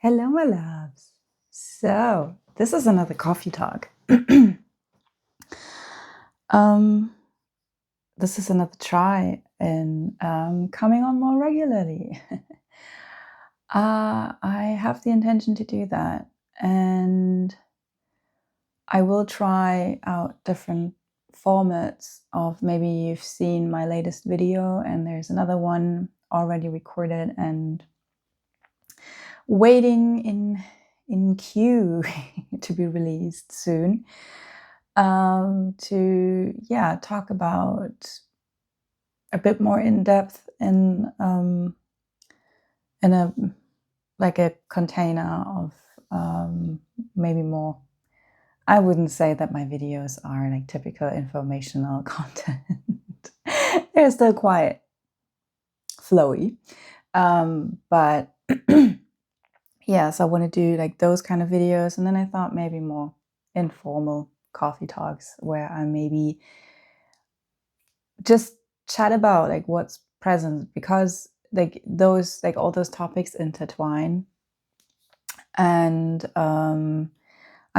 Hello, my loves. So, this is another coffee talk. um, this is another try in coming on more regularly. I have the intention to do that, and I will try out different formats of maybe you've seen my latest video, and there's another one already recorded and waiting in queue to be released soon, to talk about a bit more in depth in a container of maybe more. I wouldn't say that my videos are like typical informational content. They're still quite flowy, but yes, I want to do like those kind of videos. And then I thought maybe more informal coffee talks where I maybe just chat about like what's present, because like those, like all those topics intertwine. And I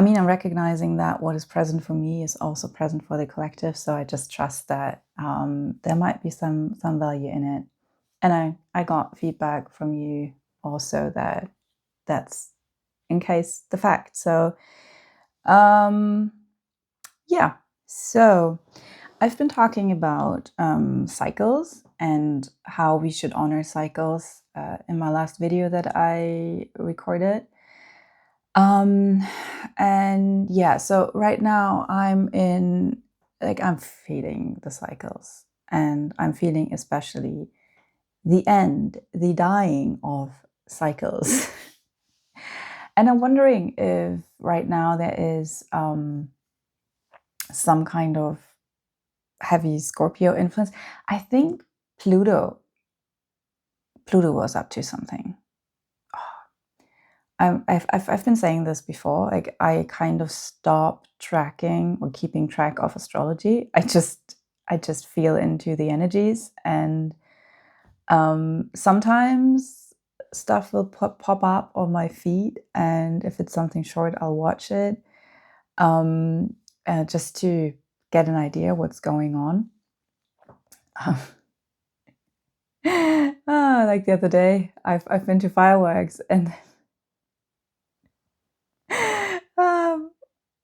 mean, I'm recognizing that what is present for me is also present for the collective. So I just trust that there might be some value in it. And I got feedback from you also that that's in case the fact. So yeah, so I've been talking about cycles and how we should honor cycles in my last video that I recorded. And yeah, so right now I'm feeling the cycles, and I'm feeling especially the end, the dying of cycles. And I'm wondering if right now there is some kind of heavy Scorpio influence. I think Pluto was up to something. I've been saying this before. Like, I kind of stopped tracking or keeping track of astrology. I just feel into the energies, and sometimes stuff will pop up on my feed, and if it's something short, I'll watch it, just to get an idea what's going on. Like the other day, I've been to fireworks, and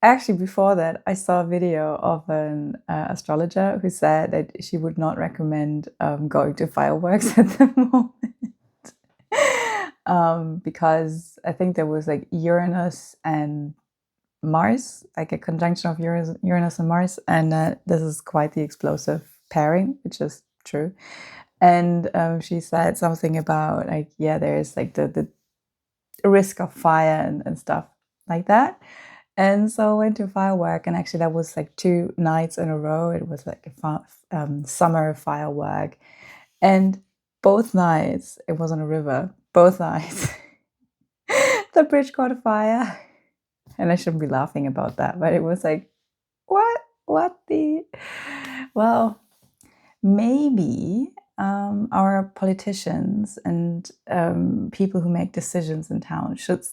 actually before that, I saw a video of an astrologer who said that she would not recommend going to fireworks at the moment, because I think there was like Uranus and Mars, like a conjunction of Uranus and Mars, and this is quite the explosive pairing, which is true. And she said something about like, yeah, there's like the risk of fire and stuff like that. And so I went to firework, and actually that was like 2 nights in a row. It was like a summer firework, and both nights it was on a river. Both nights the bridge caught fire, and I shouldn't be laughing about that, but it was like, what the? Well, maybe our politicians and people who make decisions in town should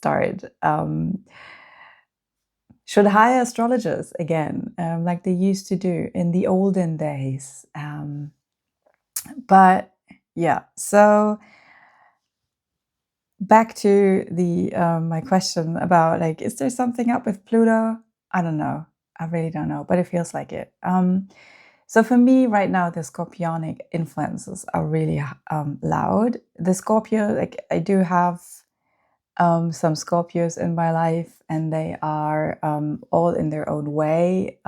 should hire astrologers again, like they used to do in the olden days. But yeah, so back to the my question about like, is there something up with Pluto? I don't know. I really don't know, but it feels like it. So for me right now, the Scorpionic influences are really loud. The Scorpio, like I do have some Scorpios in my life, and they are all in their own way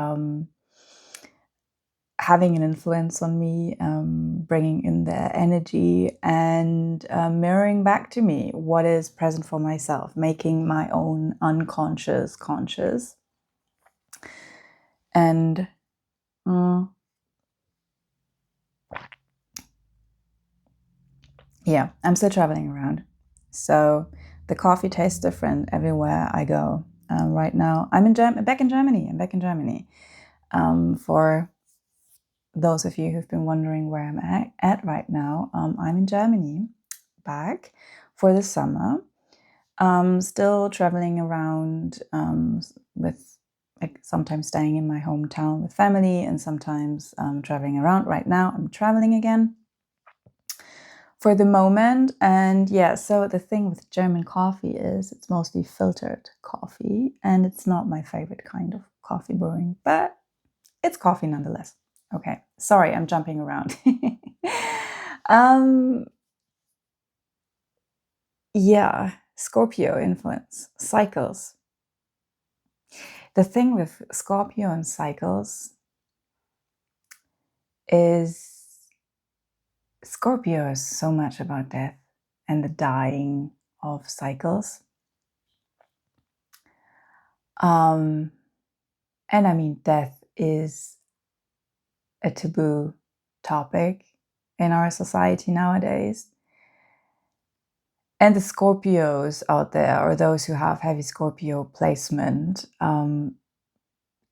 having an influence on me, bringing in their energy, and mirroring back to me what is present for myself, making my own unconscious conscious. And yeah, I'm still traveling around, so the coffee tastes different everywhere I go. Right now, I'm back in Germany. I'm back in Germany. For those of you who've been wondering where I'm at right now, I'm in Germany, back for the summer. Still traveling around with like sometimes staying in my hometown with family and sometimes traveling around. Right now, I'm traveling again for the moment. And yeah, so the thing with German coffee is it's mostly filtered coffee, and it's not my favorite kind of coffee brewing, but it's coffee nonetheless. Okay, sorry, I'm jumping around. um, yeah, Scorpio influence, cycles. The thing with Scorpio and cycles is Scorpio is so much about death and the dying of cycles. And I mean, death is a taboo topic in our society nowadays. And the Scorpios out there, or those who have heavy Scorpio placement,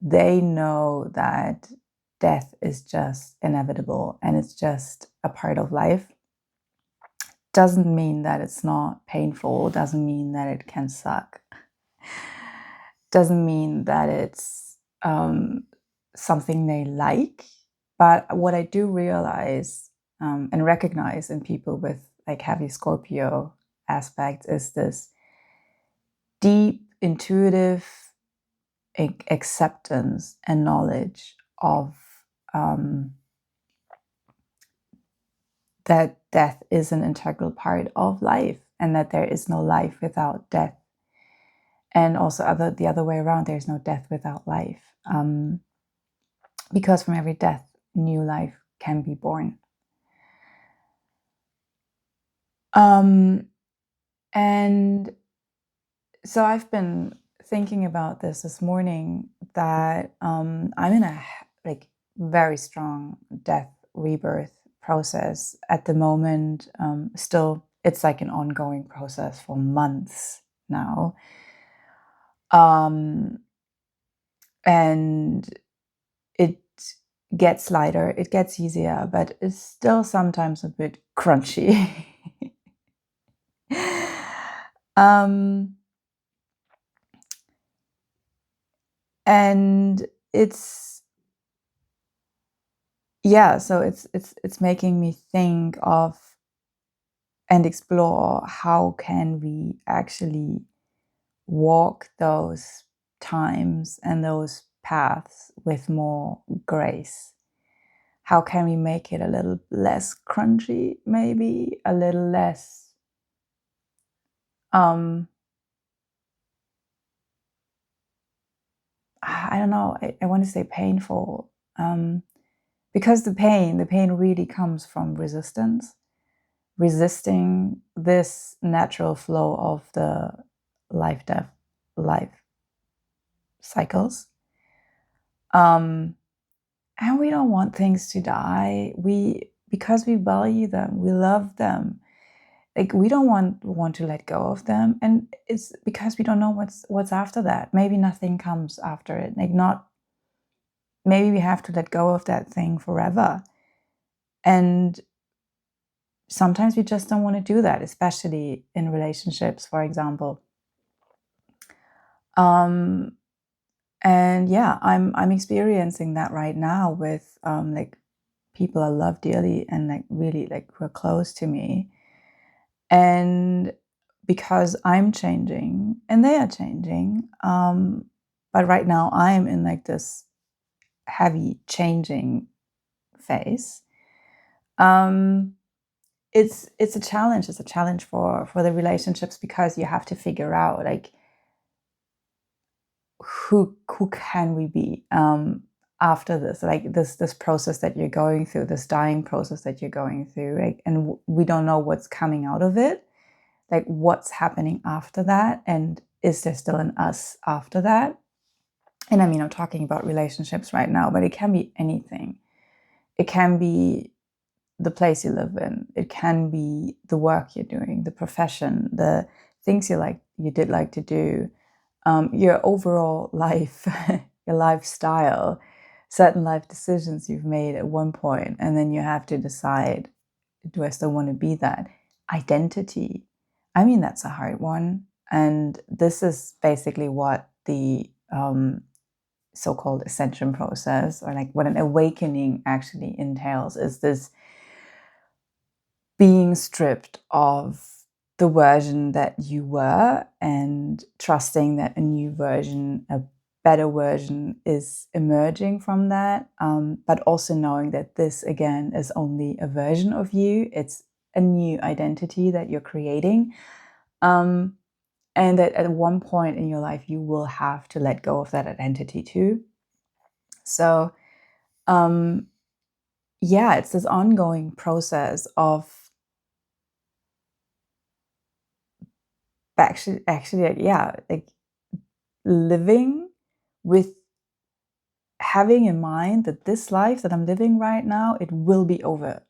they know that death is just inevitable and it's just a part of life. Doesn't mean that it's not painful, doesn't mean that it can suck, doesn't mean that it's something they like. But what I do realize and recognize in people with like heavy Scorpio aspects is this deep, intuitive acceptance and knowledge of that death is an integral part of life and that there is no life without death. And also the other way around, there's no death without life. Because from every death, new life can be born. And so I've been thinking about this morning, that I'm in a like very strong death rebirth process at the moment. Still, it's like an ongoing process for months now. And it gets lighter, it gets easier, but it's still sometimes a bit crunchy. And it's so it's making me think of and explore how can we actually walk those times and those paths with more grace. How can we make it a little less crunchy, maybe a little less I don't know, I want to say painful, because the pain really comes from resisting this natural flow of the life-death life cycles. And we don't want things to die. Because we value them, we love them. Like, we don't want to let go of them, and it's because we don't know what's after that. Maybe nothing comes after it. Maybe we have to let go of that thing forever. And sometimes we just don't want to do that, especially in relationships, for example. And yeah, I'm experiencing that right now with like people I love dearly and like really like who are close to me. And because I'm changing and they are changing, but right now I'm in like this heavy changing phase. It's a challenge. It's a challenge for the relationships, because you have to figure out like who can we be after this, like this process that you're going through, this dying process that you're going through, like, and we don't know what's coming out of it, like what's happening after that, and is there still an us after that? And I mean, I'm talking about relationships right now, but it can be anything. It can be the place you live in. It can be the work you're doing, the profession, the things you did like to do, your overall life, your lifestyle, certain life decisions you've made at one point, and then you have to decide, do I still want to be that? Identity. I mean, that's a hard one. And this is basically what the so-called ascension process, or like what an awakening actually entails, is this being stripped of the version that you were and trusting that a new version, a better version, is emerging from that, but also knowing that this, again, is only a version of you. It's a new identity that you're creating. And that at one point in your life, you will have to let go of that identity too. So, yeah, it's this ongoing process of actually, yeah, like living with having in mind that this life that I'm living right now, it will be over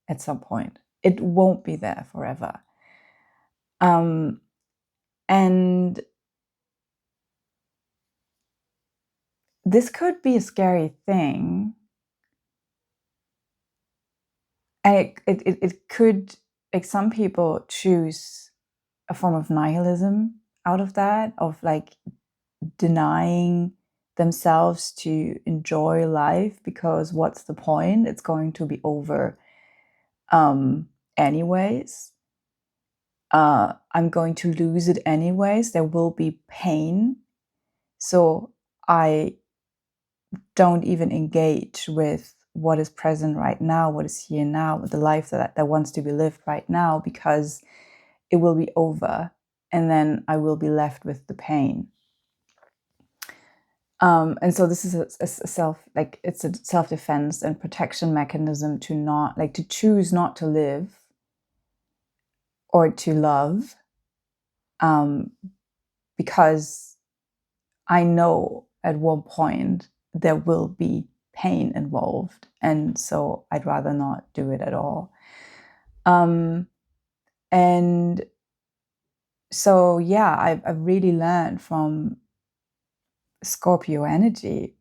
at some point. It won't be there forever. And this could be a scary thing. And it could, like, some people choose a form of nihilism out of that, of like denying themselves to enjoy life, because what's the point? It's going to be over anyways. I'm going to lose it anyways. There will be pain. So I don't even engage with what is present right now, what is here now, the life that wants to be lived right now, because it will be over and then I will be left with the pain. And so this is a self-defense and protection mechanism to not, like, to choose not to live or to love, because I know at one point there will be pain involved, and so I'd rather not do it at all. And so, yeah, I've really learned from Scorpio energy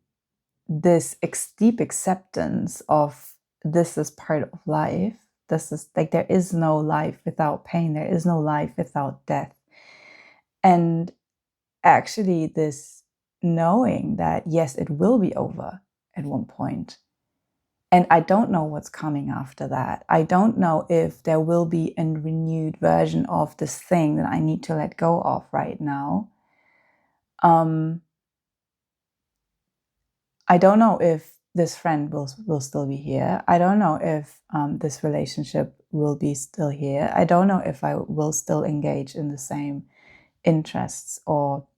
this deep acceptance of this is part of life. This is like, there is no life without pain. There is no life without death. And actually this knowing that, yes, it will be over at one point. And I don't know what's coming after that. I don't know if there will be a renewed version of this thing that I need to let go of right now. I don't know if this friend will still be here. I don't know if this relationship will be still here. I don't know if I will still engage in the same interests, or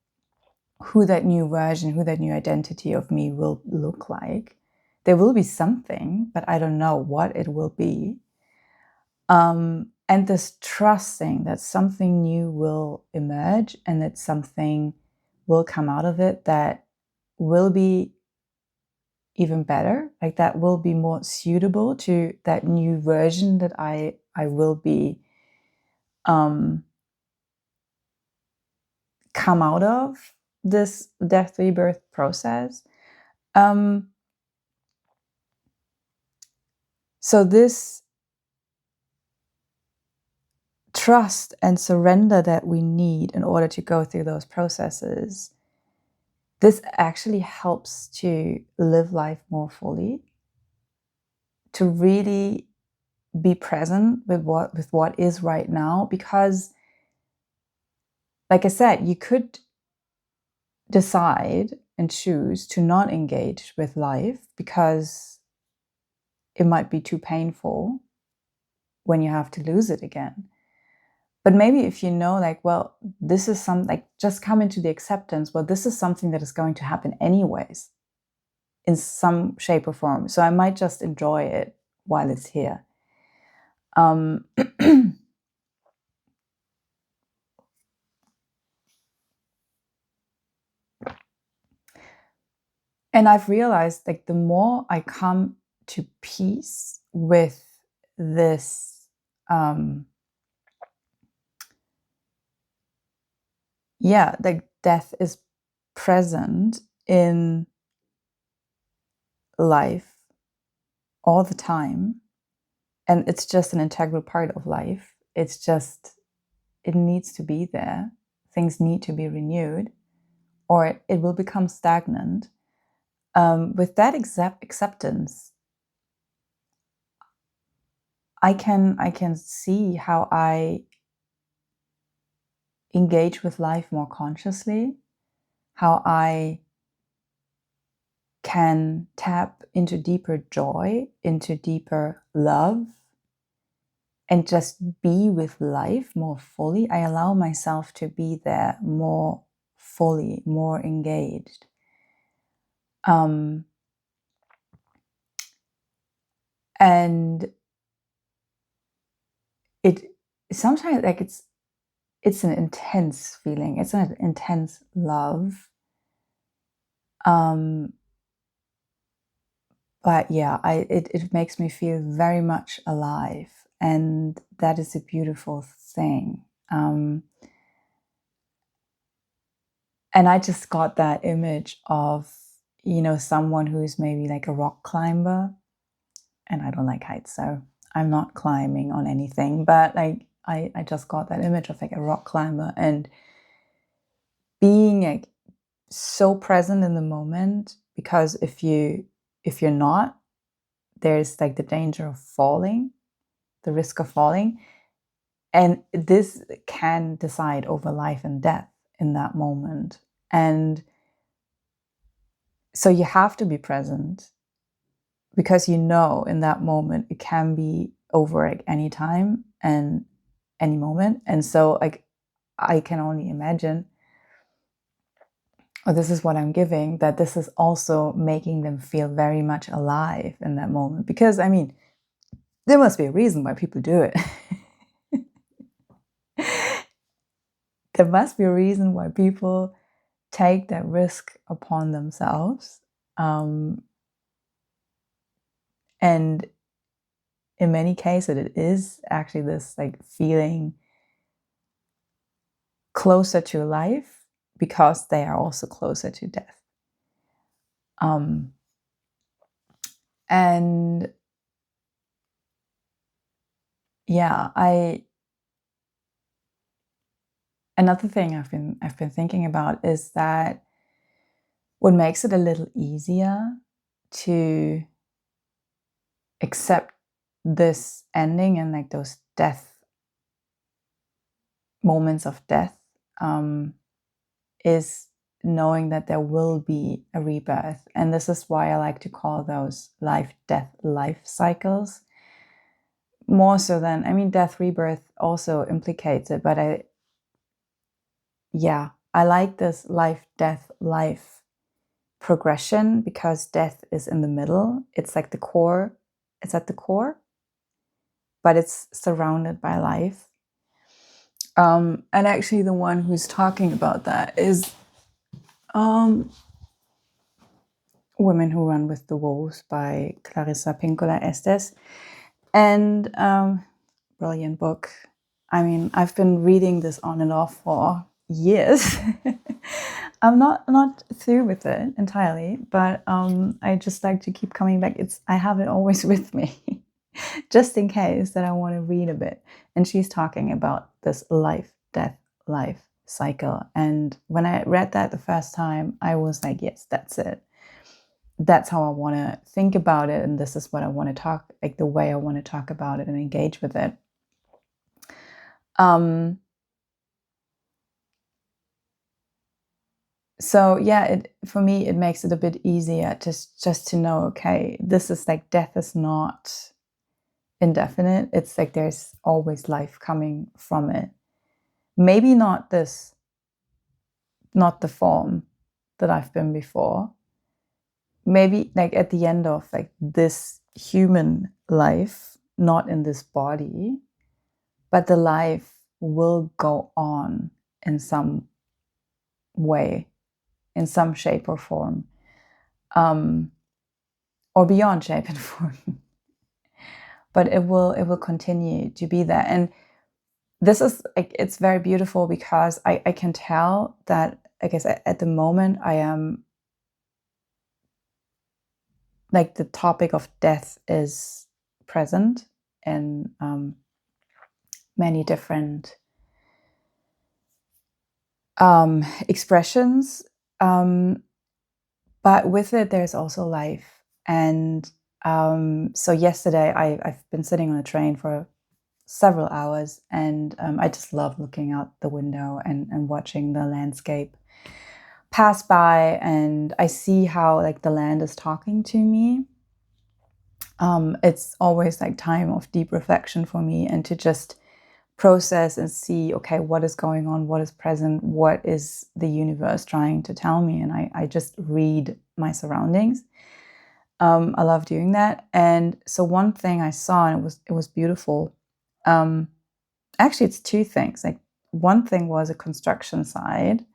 who that new version, who that new identity of me will look like. There will be something, but I don't know what it will be. And this trusting that something new will emerge and that something will come out of it that will be even better, like that will be more suitable to that new version that I will be come out of this death rebirth process. So this trust and surrender that we need in order to go through those processes, this actually helps to live life more fully, to really be present with what is right now. Because, like I said, you could decide and choose to not engage with life because it might be too painful when you have to lose it again. But maybe if you know, like, well, this is just come into the acceptance, well, this is something that is going to happen anyways in some shape or form. So I might just enjoy it while it's here. And I've realized, like, the more I come to peace with this, like, death is present in life all the time. And it's just an integral part of life. It's just, it needs to be there things need to be renewed, or it will become stagnant. With that acceptance, I can see how I engage with life more consciously, how I can tap into deeper joy, into deeper love, and just be with life more fully. I allow myself to be there more fully, more engaged. And it sometimes, like, it's an intense feeling. It's an intense love. But yeah, it makes me feel very much alive, and that is a beautiful thing. And I just got that image of, someone who's maybe like a rock climber, and I don't like heights, so I'm not climbing on anything, but like I just got that image of like a rock climber and being like so present in the moment, because if you're not, there's like the danger of falling, the risk of falling. And this can decide over life and death in that moment. And so you have to be present, because in that moment it can be over at any time and any moment. And so like I can only imagine, or this is what I'm giving, that this is also making them feel very much alive in that moment. Because I mean, there must be a reason why people do it. There must be a reason why people take that risk upon themselves. And in many cases, it is actually this like feeling closer to life, because they are also closer to death. And yeah, another thing I've been thinking about is that what makes it a little easier to accept this ending and like those moments of death, is knowing that there will be a rebirth. And this is why I like to call those life, death, life cycles. More so than, I mean, death, rebirth also implicates it, but I like this life, death, life progression, because death is in the middle. It's like the core, it's at the core, but it's surrounded by life. And actually the one who's talking about that is Women Who Run with the Wolves by Clarissa Pinkola Estes. And brilliant book. I mean, I've been reading this on and off for years. I'm not through with it entirely, but I just like to keep coming back. I have it always with me, just in case that I want to read a bit. And she's talking about this life, death, life cycle. And when I read that the first time, I was like, yes, that's it. That's how I want to think about it. And this is what I want to talk, like the way I want to talk about it and engage with it. So yeah, for me, it makes it a bit easier just to know, okay, this is like, death is not indefinite. It's like there's always life coming from it. Maybe not the form that I've been before. Maybe like at the end of like this human life, not in this body, but the life will go on in some way, in some shape or form, or beyond shape and form. But it will continue to be there. And this is like, it's very beautiful, because I can tell that, I guess at the moment I am like, the topic of death is present in many different expressions. But with it, there's also life. And so yesterday, I've been sitting on a train for several hours, and I just love looking out the window and watching the landscape pass by. And I see how like the land is talking to me. It's always like time of deep reflection for me, and to just process and see, okay, what is going on, what is present, what is the universe trying to tell me. And I just read my surroundings. I love doing that. And so one thing I saw, and it was beautiful. Actually, it's two things. Like, one thing was a construction site,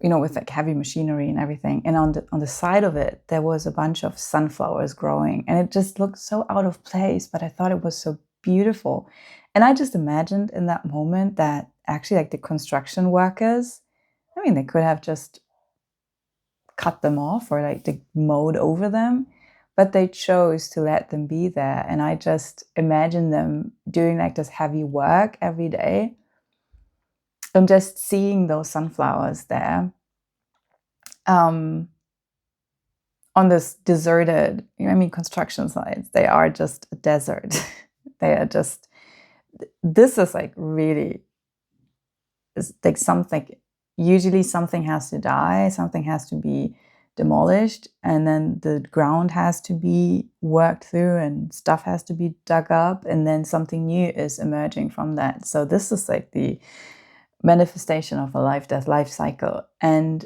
with like heavy machinery and everything. And on the side of it, there was a bunch of sunflowers growing, and it just looked so out of place, but I thought it was so beautiful. And I just imagined in that moment that actually, like, the construction workers, I mean, they could have just cut them off or like they mowed over them, but they chose to let them be there. And I just imagine them doing like this heavy work every day. And just seeing those sunflowers there, on this deserted, construction sites, they are just a desert. They are just, this is like really, it's like something, usually something has to die, something has to be demolished, and then the ground has to be worked through and stuff has to be dug up, and then something new is emerging from that. So this is like the manifestation of a life-death life cycle. And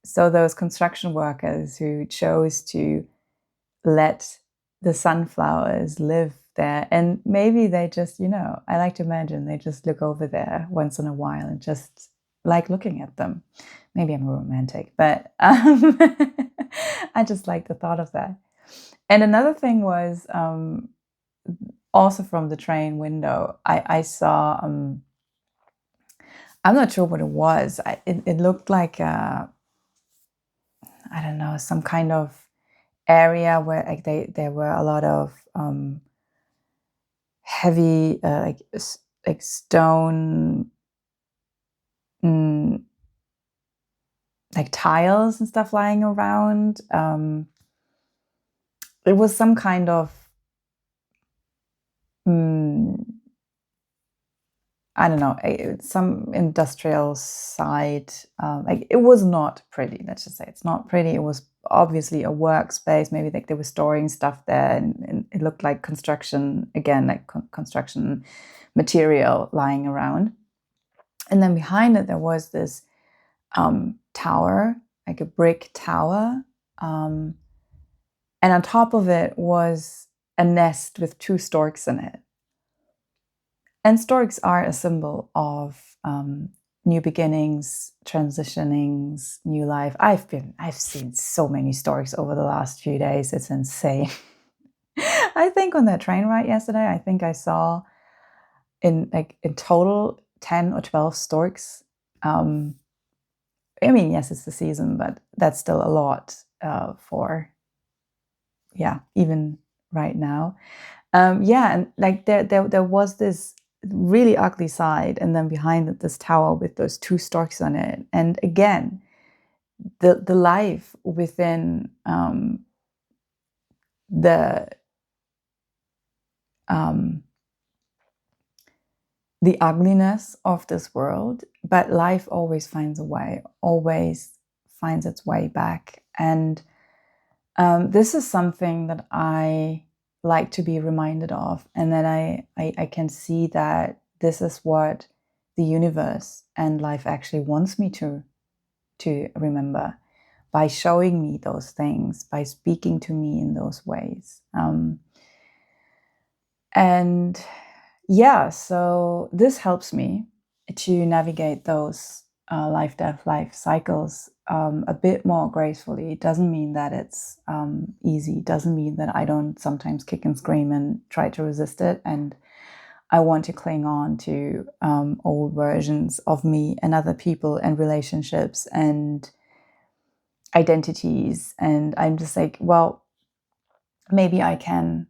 so those construction workers who chose to let the sunflowers live there, and maybe they just, I like to imagine they just look over there once in a while and just like looking at them. Maybe I'm romantic, but I just like the thought of that. And another thing was, also from the train window, I saw, I'm not sure what it was. It looked like, I don't know, some kind of area where like there were a lot of heavy, like stone, mm, like tiles and stuff lying around. It was some kind of, mm, I don't know, some industrial site. Like, it was not pretty. Let's just say it's not pretty. It was obviously a workspace. Maybe like they were storing stuff there, and it looked like construction again, like construction material lying around. And then behind it, there was this tower, like a brick tower, and on top of it was a nest with two storks in it. And storks are a symbol of new beginnings, transitionings, new life. I've seen so many storks over the last few days. It's insane. I think on that train ride yesterday, I think I saw in total 10 or 12 storks. Yes, it's the season, but that's still a lot for, yeah, even right now. And like there was this really ugly side, and then behind it, this tower with those two storks on it. And again, the life within the um, the ugliness of this world, but life always finds a way, always finds its way back. And this is something that I like to be reminded of, and that I can see that this is what the universe and life actually wants me to remember, by showing me those things, by speaking to me in those ways. And yeah, so this helps me to navigate those life, death, life cycles a bit more gracefully. It doesn't mean that it's easy. It doesn't mean that I don't sometimes kick and scream and try to resist it. And I want to cling on to old versions of me and other people and relationships and identities. And I'm just like, well, maybe I can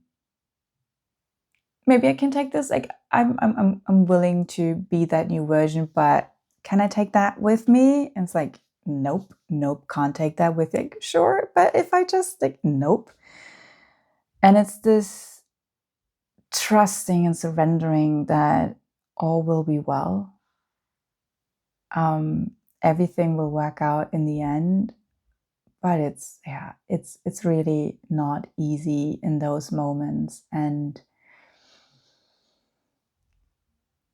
take this. Like, I'm willing to be that new version, but can I take that with me? And it's like, nope, can't take that with you. Sure, but if I just like, nope. And it's this trusting and surrendering that all will be well. Everything will work out in the end, but it's really not easy in those moments. And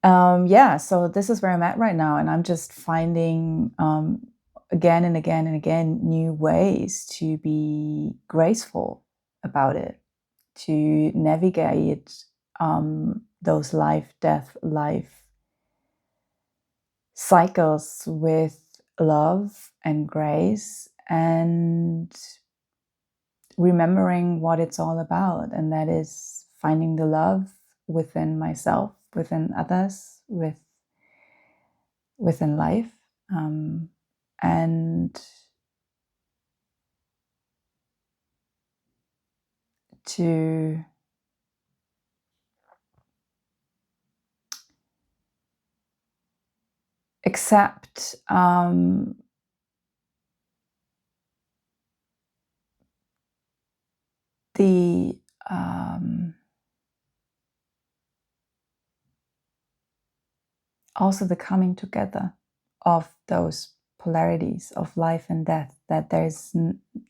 so this is where I'm at right now, and I'm just finding again and again and again new ways to be graceful about it, to navigate those life cycles with love and grace, and remembering what it's all about, and that is finding the love within myself, within others, within life, and to accept the also the coming together of those polarities of life and death, that there's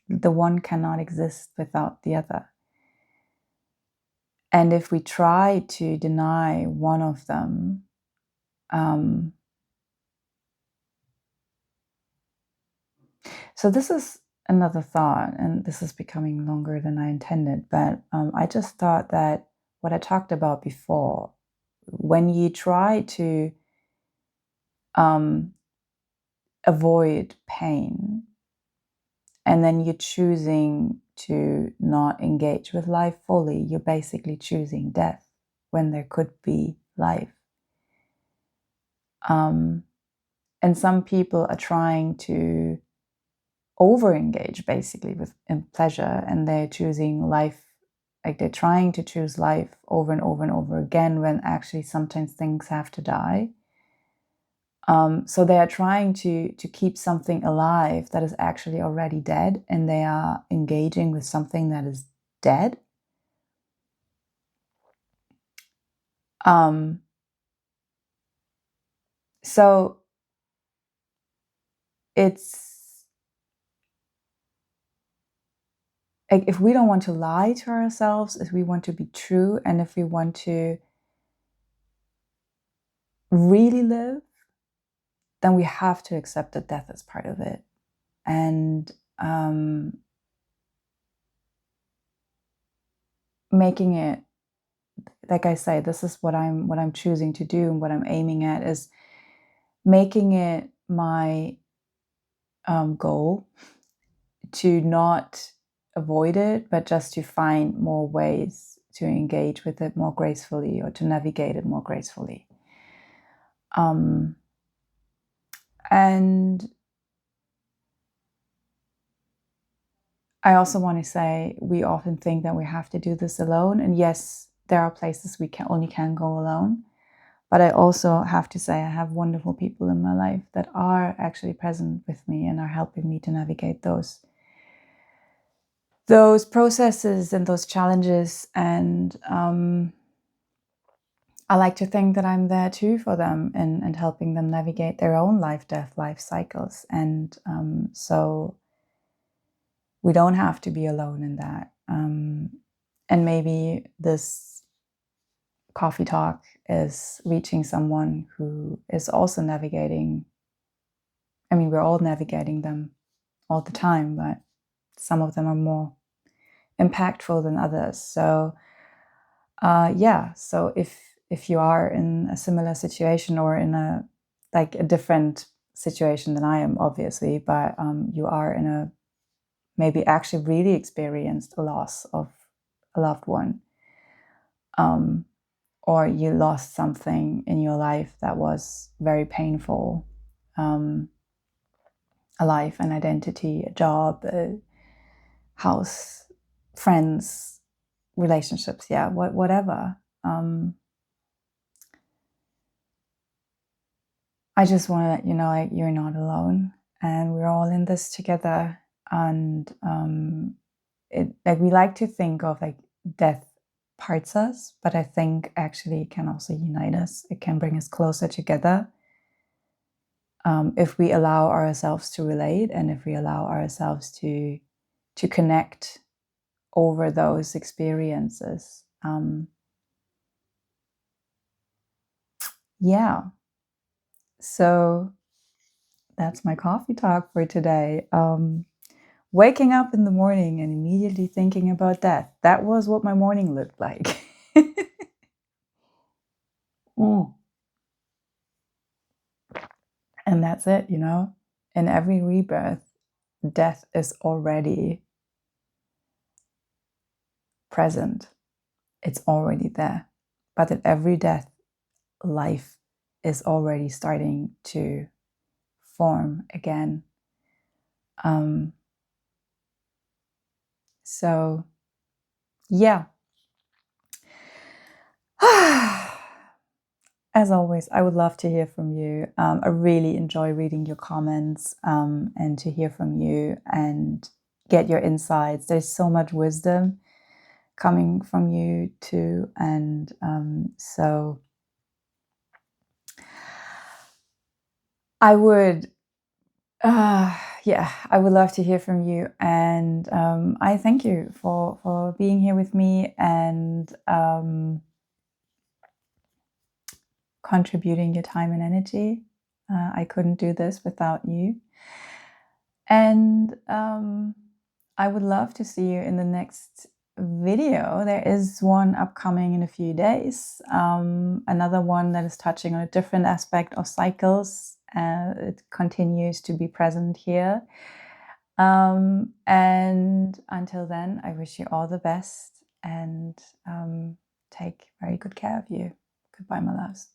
the one cannot exist without the other. And if we try to deny one of them, so this is another thought, and this is becoming longer than I intended, but I just thought that what I talked about before, when you try to avoid pain, and then you're choosing to not engage with life fully, you're basically choosing death when there could be life. And some people are trying to over-engage basically in pleasure, and they're choosing life, like they're trying to choose life over and over and over again, when actually sometimes things have to die. So they are trying to keep something alive that is actually already dead, and they are engaging with something that is dead. So it's like, if we don't want to lie to ourselves, if we want to be true, and if we want to really live, then we have to accept that death is part of it. And making it, like I say, this is what I'm choosing to do, and what I'm aiming at is making it my goal to not avoid it, but just to find more ways to engage with it more gracefully, or to navigate it more gracefully. And I also want to say, we often think that we have to do this alone. And yes, there are places we only can go alone. But I also have to say, I have wonderful people in my life that are actually present with me and are helping me to navigate those processes and those challenges. And I like to think that I'm there too for them, and helping them navigate their own life cycles. And so we don't have to be alone in that. And maybe this coffee talk is reaching someone who is also navigating. I mean, we're all navigating them all the time, but some of them are more impactful than others. So so if you are in a similar situation, or in a different situation than I am, obviously, but you are in a maybe actually really experienced a loss of a loved one, or you lost something in your life that was very painful, a life, an identity, a job, a house, friends, relationships, whatever. I just want to let you know, like, you're not alone, and we're all in this together. And like, we like to think of like death parts us, but I think actually it can also unite us. It can bring us closer together, if we allow ourselves to relate, and if we allow ourselves to connect over those experiences. Yeah. So that's my coffee talk for today. Waking up in the morning and immediately thinking about death. That was what my morning looked like. Mm. And that's it, you know? In every rebirth, death is already present. It's already there. But at every death, life is already starting to form again. So, yeah. As always, I would love to hear from you. I really enjoy reading your comments, and to hear from you and get your insights. There's so much wisdom coming from you too. And so I would, yeah, I would love to hear from you. And I thank you for being here with me and contributing your time and energy. I couldn't do this without you. And I would love to see you in the next video. There is one upcoming in a few days. Another one that is touching on a different aspect of cycles. It continues to be present here. And until then, I wish you all the best and take very good care of you. Goodbye, my loves.